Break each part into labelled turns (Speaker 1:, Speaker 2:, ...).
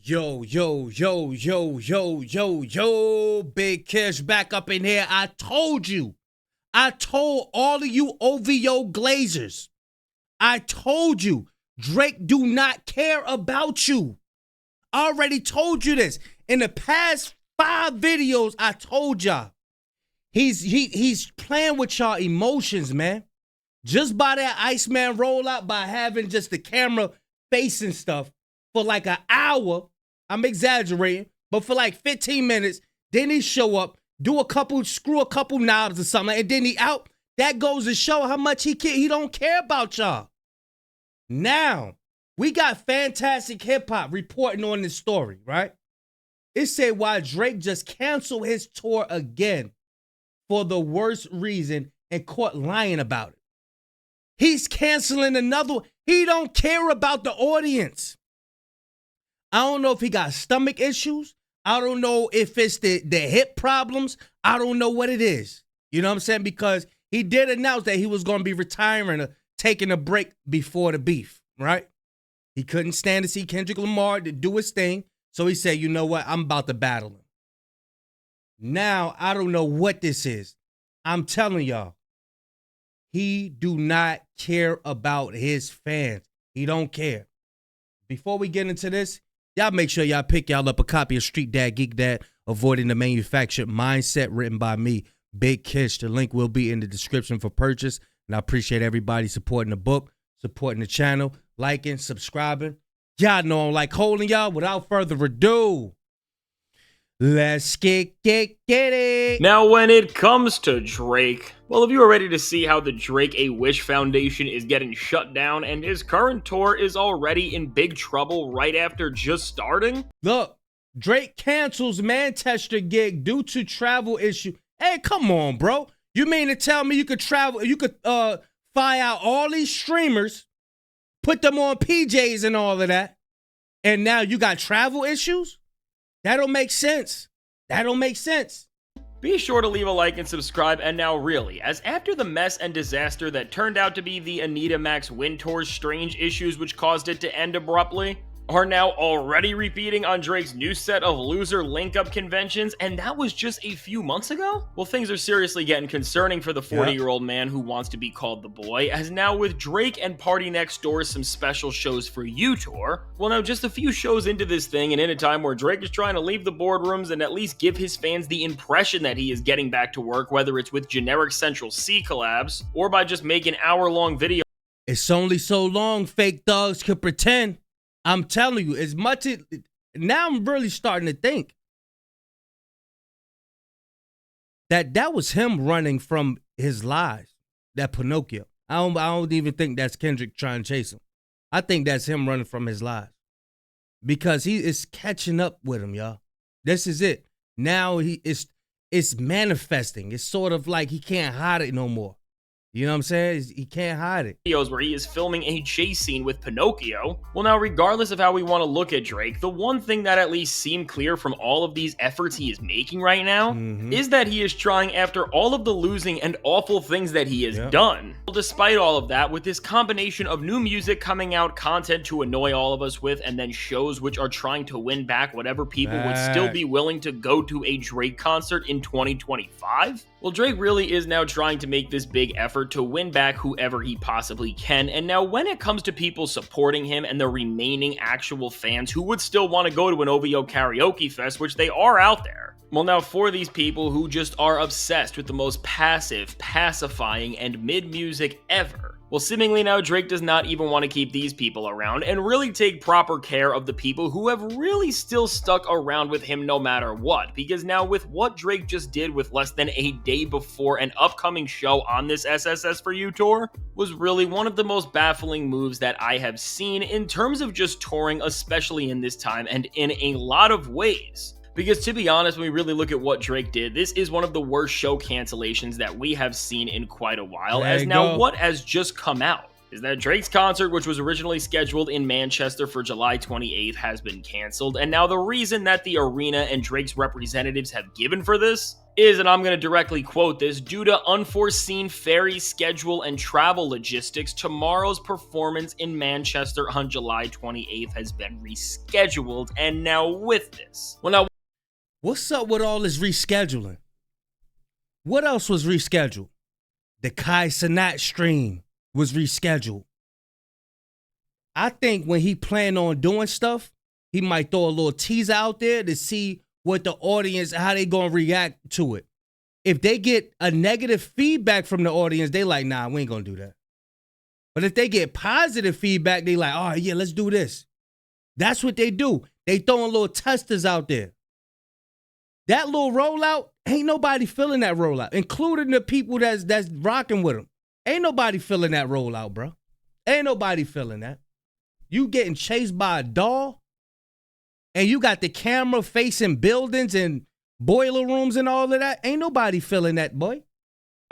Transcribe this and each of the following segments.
Speaker 1: Yo, Big Kish back up in here. I told you. I told all of you OVO Glazers. I told you. Drake do not care about you. I already told you this. In the past 5 videos, I told y'all. He's playing with y'all emotions, man. Just by that Iceman rollout, by having just the camera facing stuff for like an hour. I'm exaggerating, but for like 15 minutes, then he show up, screw a couple knobs or something, and then he out. That goes to show how much he don't care about y'all. Now, we got Fantastic Hip Hop reporting on this story, right? It said why Drake just canceled his tour again for the worst reason and caught lying about it. He's canceling another one. He don't care about the audience. I don't know if he got stomach issues. I don't know if it's the hip problems. I don't know what it is. You know what I'm saying? Because he did announce that he was going to be retiring or taking a break before the beef, right? He couldn't stand to see Kendrick Lamar to do his thing. So he said, you know what? I'm about to battle him. Now, I don't know what this is. I'm telling y'all, he do not care about his fans. He don't care. Before we get into this, y'all make sure y'all pick y'all up a copy of Street Dad, Geek Dad, Avoiding the Manufactured Mindset, written by me, Big Kish. The link will be in the description for purchase. And I appreciate everybody supporting the book, supporting the channel, liking, subscribing. Y'all know I'm like holding y'all. Without further ado, let's get it.
Speaker 2: Now, when it comes to Drake, well, if you are ready to see how the Drake A Wish Foundation is getting shut down and his current tour is already in big trouble right after just starting.
Speaker 1: Look, Drake cancels Manchester gig due to travel issue. Hey, come on, bro. You mean to tell me you could travel, you could fly out all these streamers, put them on PJs and all of that, and now you got travel issues? That don't make sense. That don't make sense.
Speaker 2: Be sure to leave a like and subscribe. And now really, as after the mess and disaster that turned out to be the Anita Max Win Tour's strange issues which caused it to end abruptly, are now already repeating on Drake's new set of loser link-up conventions, and that was just a few months ago? Well, things are seriously getting concerning for the 40-year-old man who wants to be called the boy, as now with Drake and Party Next Door's some special shows for you tour, well now just a few shows into this thing and in a time where Drake is trying to leave the boardrooms and at least give his fans the impression that he is getting back to work, whether it's with generic Central C collabs, or by just making hour-long videos.
Speaker 1: It's only so long fake thugs could pretend. I'm telling you, as much as now I'm really starting to think that was him running from his lies, that Pinocchio. I don't even think that's Kendrick trying to chase him. I think that's him running from his lies because he is catching up with him, y'all. This is it. Now it's manifesting. It's sort of like he can't hide it no more. You know what I'm saying? He can't hide it.
Speaker 2: Videos where he is filming a chase scene with Pinocchio. Well, now, regardless of how we want to look at Drake, the one thing that at least seemed clear from all of these efforts he is making right now is that he is trying after all of the losing and awful things that he has done. Well, despite all of that, with this combination of new music coming out, content to annoy all of us with, and then shows which are trying to win back whatever people would still be willing to go to a Drake concert in 2025, well, Drake really is now trying to make this big effort to win back whoever he possibly can. And now when it comes to people supporting him and the remaining actual fans who would still want to go to an OVO karaoke fest, which they are out there, well now for these people who just are obsessed with the most passive, pacifying, and mid-music ever, well, seemingly now Drake does not even want to keep these people around and really take proper care of the people who have really still stuck around with him no matter what. Because now with what Drake just did with less than a day before an upcoming show on this SSS For You tour was really one of the most baffling moves that I have seen in terms of just touring, especially in this time and in a lot of ways. Because to be honest, when we really look at what Drake did, this is one of the worst show cancellations that we have seen in quite a while. As now what has just come out is that Drake's concert, which was originally scheduled in Manchester for July 28th, has been canceled. And now the reason that the arena and Drake's representatives have given for this is, and I'm going to directly quote this, due to unforeseen ferry schedule and travel logistics, tomorrow's performance in Manchester on July 28th has been rescheduled. And now with this,
Speaker 1: what's up with all this rescheduling? What else was rescheduled? The Kai Cenat stream was rescheduled. I think when he planned on doing stuff, he might throw a little teaser out there to see what the audience, how they gonna react to it. If they get a negative feedback from the audience, they like, nah, we ain't gonna do that. But if they get positive feedback, they like, all right, yeah, let's do this. That's what they do. They throwing little testers out there. That little rollout, ain't nobody feeling that rollout, including the people that's rocking with them. Ain't nobody feeling that rollout, bro. Ain't nobody feeling that. You getting chased by a doll, and you got the camera facing buildings and boiler rooms and all of that. Ain't nobody feeling that, boy.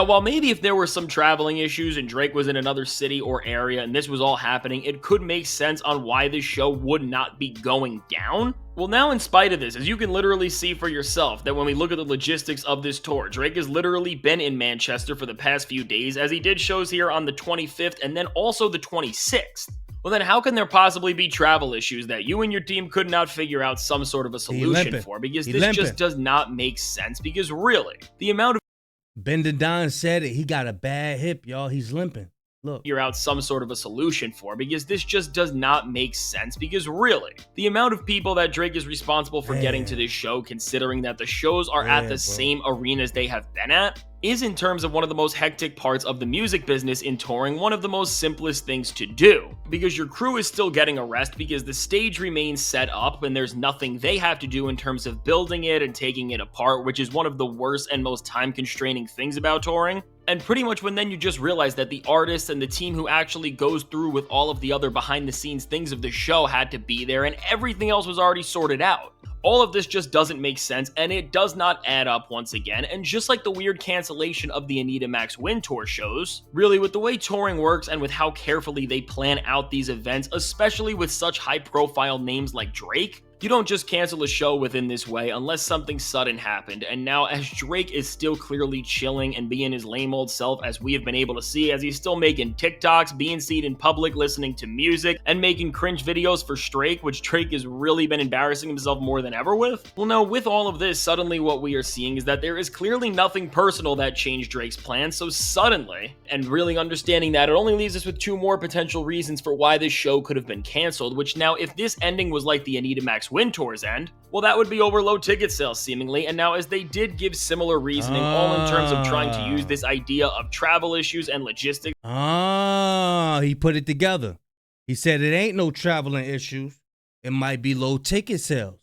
Speaker 2: while maybe if there were some traveling issues and Drake was in another city or area and this was all happening, it could make sense on why this show would not be going down. Well, now in spite of this, as you can literally see for yourself, that when we look at the logistics of this tour, Drake has literally been in Manchester for the past few days, as he did shows here on the 25th and then also the 26th. Well, then how can there possibly be travel issues that you and your team could not figure out some sort of a solution for? Because this just does not make sense. Because really, the amount of
Speaker 1: Bender Don said it. He got a bad hip, y'all. He's limping. Look.
Speaker 2: Figure out some sort of a solution for, because this just does not make sense. Because really, the amount of people that Drake is responsible for getting to this show, considering that the shows are at the same arenas they have been at, is in terms of one of the most hectic parts of the music business in touring, one of the most simplest things to do. Because your crew is still getting a rest because the stage remains set up and there's nothing they have to do in terms of building it and taking it apart, which is one of the worst and most time-constraining things about touring. And pretty much when then you just realize that the artists and the team who actually goes through with all of the other behind-the-scenes things of the show had to be there and everything else was already sorted out. All of this just doesn't make sense, and it does not add up once again, and just like the weird cancellation of the Anita Max Win Tour shows, really with the way touring works and with how carefully they plan out these events, especially with such high-profile names like Drake, you don't just cancel a show within this way unless something sudden happened. And now as Drake is still clearly chilling and being his lame old self, as we have been able to see, as he's still making TikToks, being seen in public, listening to music, and making cringe videos for Drake, which Drake has really been embarrassing himself more than ever with. Well, now with all of this, suddenly what we are seeing is that there is clearly nothing personal that changed Drake's plans so suddenly, and really understanding that, it only leaves us with two more potential reasons for why this show could have been canceled, which now if this ending was like the Anita Max Win Tour's end, well, that would be over low ticket sales seemingly. And now as they did give similar reasoning, all in terms of trying to use this idea of travel issues and logistics.
Speaker 1: He put it together. He said it ain't no traveling issues. It might be low ticket sales.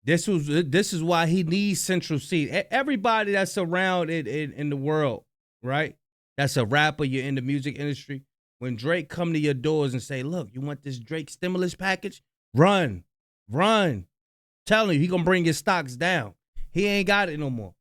Speaker 1: This is why he needs central seat. Everybody that's around in the world, right? That's a rapper, you're in the music industry. When Drake come to your doors and say, look, you want this Drake stimulus package? Run. Telling you, he gonna bring his stocks down. He ain't got it no more.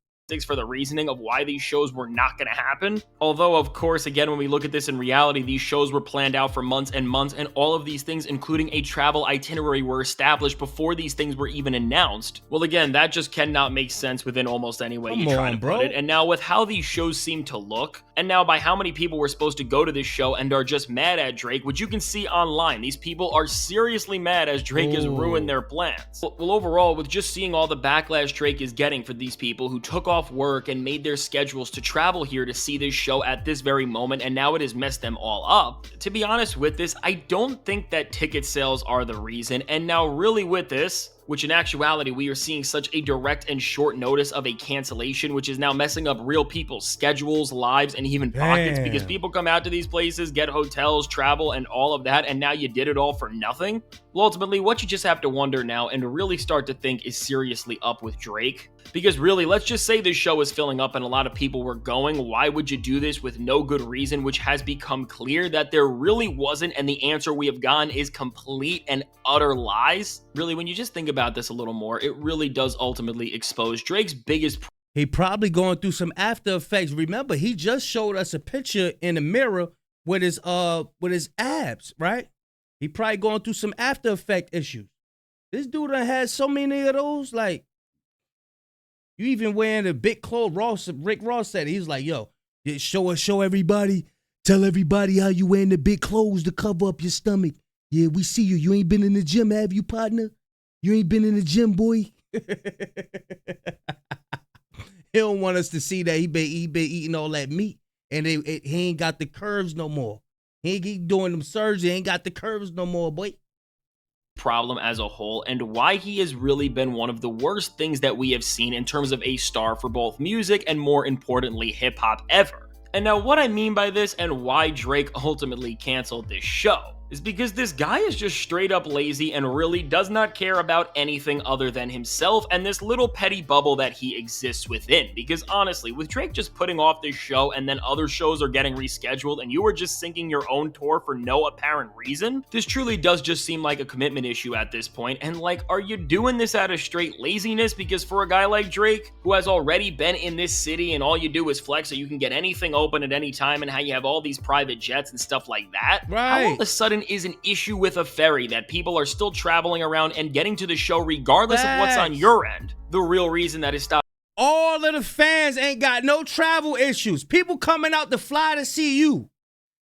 Speaker 2: For the reasoning of why these shows were not going to happen. Although, of course, again, when we look at this in reality, these shows were planned out for months and months, and all of these things, including a travel itinerary, were established before these things were even announced. Well, again, that just cannot make sense within almost any way you try to put it. And now with how these shows seem to look, and now by how many people were supposed to go to this show and are just mad at Drake, which you can see online, these people are seriously mad as Drake has ruined their plans. Well, overall, with just seeing all the backlash Drake is getting for these people who took off work and made their schedules to travel here to see this show at this very moment, and now it has messed them all up. To be honest with this, I don't think that ticket sales are the reason, and now really with this, which in actuality we are seeing such a direct and short notice of a cancellation, which is now messing up real people's schedules, lives, and even pockets, because people come out to these places, get hotels, travel, and all of that, and now you did it all for nothing. Well, ultimately, what you just have to wonder now and really start to think is seriously up with Drake. Because really, let's just say this show is filling up and a lot of people were going. Why would you do this with no good reason, which has become clear that there really wasn't, and the answer we have gotten is complete and utter lies? Really, when you just think about this a little more, it really does ultimately expose Drake's biggest
Speaker 1: He probably going through some after effects. Remember, he just showed us a picture in the mirror with his abs, right? He probably going through some after effect issues. This dude done had so many of those, like, You even wearing the big clothes. Rick Ross said it. He was like, yo, show everybody. Tell everybody how you wearing the big clothes to cover up your stomach. Yeah, we see you. You ain't been in the gym, have you, partner? You ain't been in the gym, boy. He don't want us to see that he been eating all that meat, and he ain't got the curves no more. He ain't doing them surgery. Ain't got the curves no more, boy.
Speaker 2: Problem as a whole, and why he has really been one of the worst things that we have seen in terms of a star for both music and, more importantly, hip-hop ever. And now what I mean by this and why Drake ultimately canceled this show is because this guy is just straight up lazy and really does not care about anything other than himself and this little petty bubble that he exists within. Because honestly, with Drake just putting off this show and then other shows are getting rescheduled and you are just sinking your own tour for no apparent reason, this truly does just seem like a commitment issue at this point. And like, are you doing this out of straight laziness? Because for a guy like Drake, who has already been in this city and all you do is flex so you can get anything open at any time and how you have all these private jets and stuff like that,
Speaker 1: right?
Speaker 2: How all of a sudden is an issue with a ferry that people are still traveling around and getting to the show regardless of what's on your end? The real reason that is stopped.
Speaker 1: All of the fans ain't got no travel issues. People coming out to fly to see you.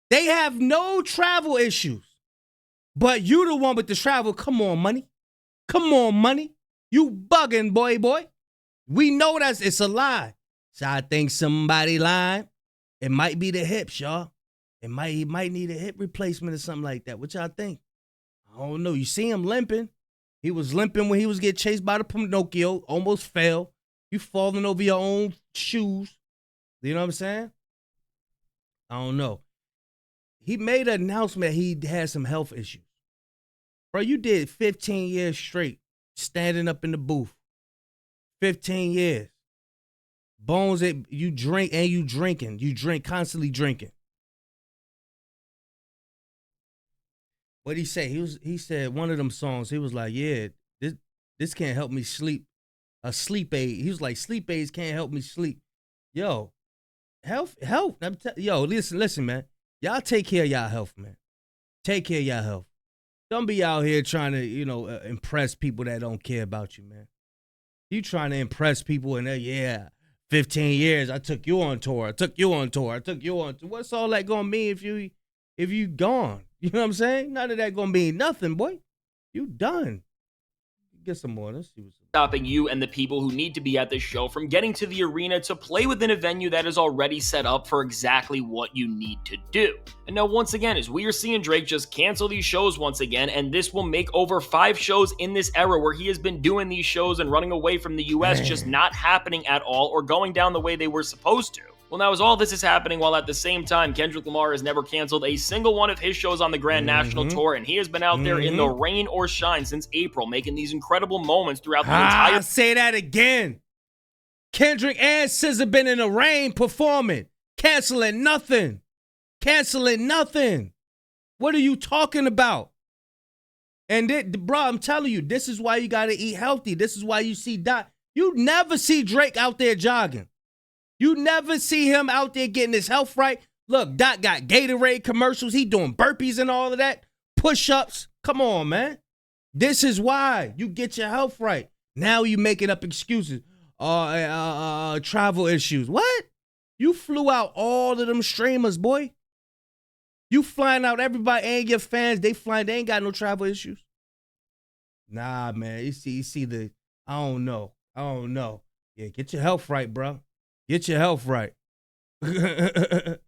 Speaker 1: They have no travel issues. But you the one with the travel. Come on, money. Come on, money. You bugging, boy. We know it's a lie. So I think somebody lying. It might be the hips, y'all. He might need a hip replacement or something like that. What y'all think? I don't know. You see him limping. He was limping when he was getting chased by the Pinocchio. Almost fell. You falling over your own shoes. You know what I'm saying? I don't know. He made an announcement he had some health issues. Bro, you did 15 years straight standing up in the booth. 15 years. Bones, you drink and you drinking. You drink, constantly drinking. What'd he say? He said one of them songs, he was like, yeah, this can't help me sleep. A sleep aid. He was like, sleep aids can't help me sleep. Yo, health. Yo, listen, man. Y'all take care of y'all health, man. Take care of y'all health. Don't be out here trying to, impress people that don't care about you, man. You trying to impress people and 15 years, I took you on tour. What's all that gonna mean if you gone? You know what I'm saying? None of that gonna mean nothing, boy. You done. Get some more. Let's see what's
Speaker 2: stopping you and the people who need to be at this show from getting to the arena to play within a venue that is already set up for exactly what you need to do. And now once again, as we are seeing Drake just cancel these shows once again, and this will make over 5 shows in this era where he has been doing these shows and running away from the US just not happening at all or going down the way they were supposed to. Well, now as all this is happening while at the same time Kendrick Lamar has never canceled a single one of his shows on the Grand National Tour, and he has been out there in the rain or shine since April, making these incredible moments throughout the entire...
Speaker 1: Say that again. Kendrick and SZA been in the rain performing, canceling nothing. What are you talking about? And bro, I'm telling you, this is why you gotta eat healthy. This is why you see Doc. You never see Drake out there jogging. You never see him out there getting his health right. Look, Doc got Gatorade commercials. He doing burpees and all of that. Push-ups. Come on, man. This is why you get your health right. Now you making up excuses. Travel issues. What? You flew out all of them streamers, boy. You flying out everybody and your fans. They ain't got no travel issues. Nah, man. You see the, I don't know. Yeah, get your health right, bro. Get your health right. For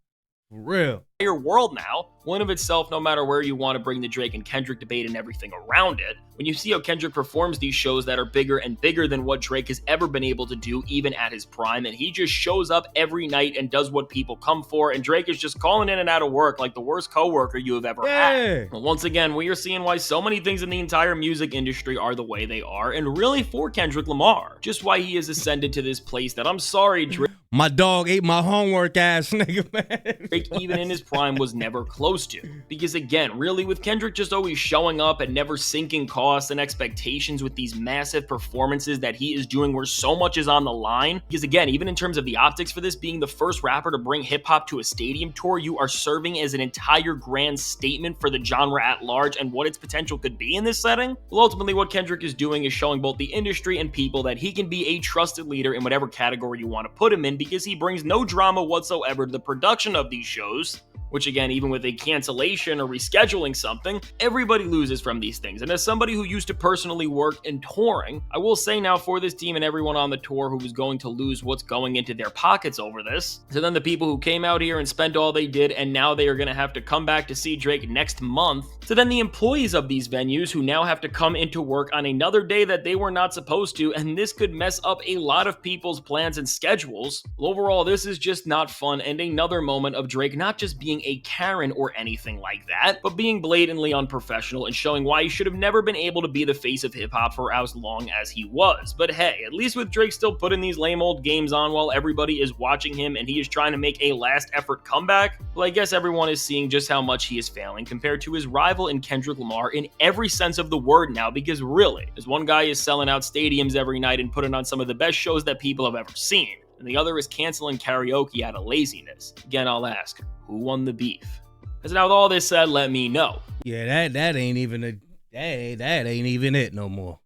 Speaker 1: real.
Speaker 2: Your world now, one of itself, no matter where you want to bring the Drake and Kendrick debate and everything around it. When you see how Kendrick performs these shows that are bigger and bigger than what Drake has ever been able to do, even at his prime, and he just shows up every night and does what people come for, and Drake is just calling in and out of work like the worst coworker you have ever had. Well, once again, we are seeing why so many things in the entire music industry are the way they are, and really for Kendrick Lamar. Just why he has ascended to this place that, I'm sorry, Drake.
Speaker 1: My dog ate my homework ass nigga, man.
Speaker 2: Drake, even in his prime, was never close to. Because again, really, with Kendrick just always showing up and never sinking costs and expectations with these massive performances that he is doing where so much is on the line. Because again, even in terms of the optics for this, being the first rapper to bring hip-hop to a stadium tour, you are serving as an entire grand statement for the genre at large and what its potential could be in this setting. Well, ultimately, what Kendrick is doing is showing both the industry and people that he can be a trusted leader in whatever category you want to put him in, because he brings no drama whatsoever to the production of these shows, which again, even with a cancellation or rescheduling something, everybody loses from these things. And as somebody who used to personally work in touring, I will say now for this team and everyone on the tour who was going to lose what's going into their pockets over this, so then the people who came out here and spent all they did and now they are going to have to come back to see Drake next month, so then the employees of these venues who now have to come into work on another day that they were not supposed to, and this could mess up a lot of people's plans and schedules. Well, overall, this is just not fun and another moment of Drake not just being a Karen or anything like that, but being blatantly unprofessional and showing why he should have never been able to be the face of hip-hop for as long as he was. But hey, at least with Drake still putting these lame old games on while everybody is watching him and he is trying to make a last effort comeback, well, I guess everyone is seeing just how much he is failing compared to his rival in Kendrick Lamar in every sense of the word now, because really, as one guy is selling out stadiums every night and putting on some of the best shows that people have ever seen, and the other is canceling karaoke out of laziness. Again, I'll ask, who won the beef? Because now with all this said, let me know.
Speaker 1: Yeah, that ain't even that ain't even it no more.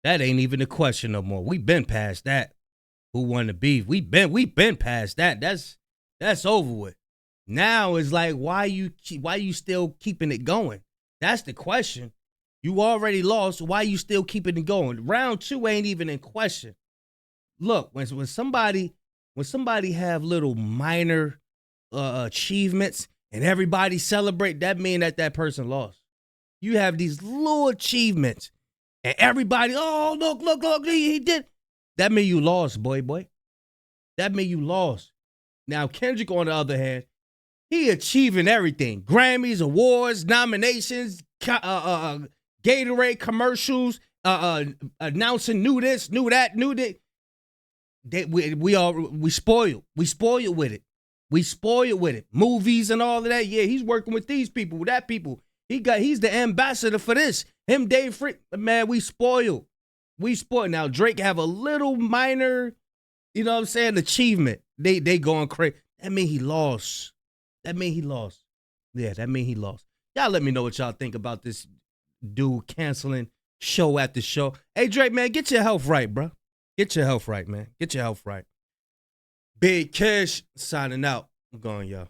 Speaker 1: That ain't even the question no more. We been past that. Who won the beef? We been past that. That's over with. Now it's like, why you still keeping it going? That's the question. You already lost. Why you still keeping it going? Round 2 ain't even in question. Look, when somebody have little minor achievements and everybody celebrate, that mean that person lost. You have these little achievements and everybody, oh, look, he did. That mean you lost, boy. That mean you lost. Now, Kendrick, on the other hand, he achieving everything. Grammys, awards, nominations, Gatorade commercials, announcing new this, new that, new that. We spoiled. We spoiled with it. We spoiled with it. Movies and all of that. Yeah, he's working with these people, with that people. He's the ambassador for this. Him, Dave Frick. Man, we spoiled. We spoiled. Now, Drake have a little minor, you know what I'm saying, achievement. They going crazy. That mean he lost. That mean he lost. Yeah, that mean he lost. Y'all let me know what y'all think about this dude canceling show after show. Hey, Drake, man, get your health right, bro. Get your health right, man. Get your health right. Big Cash signing out. I'm going, y'all.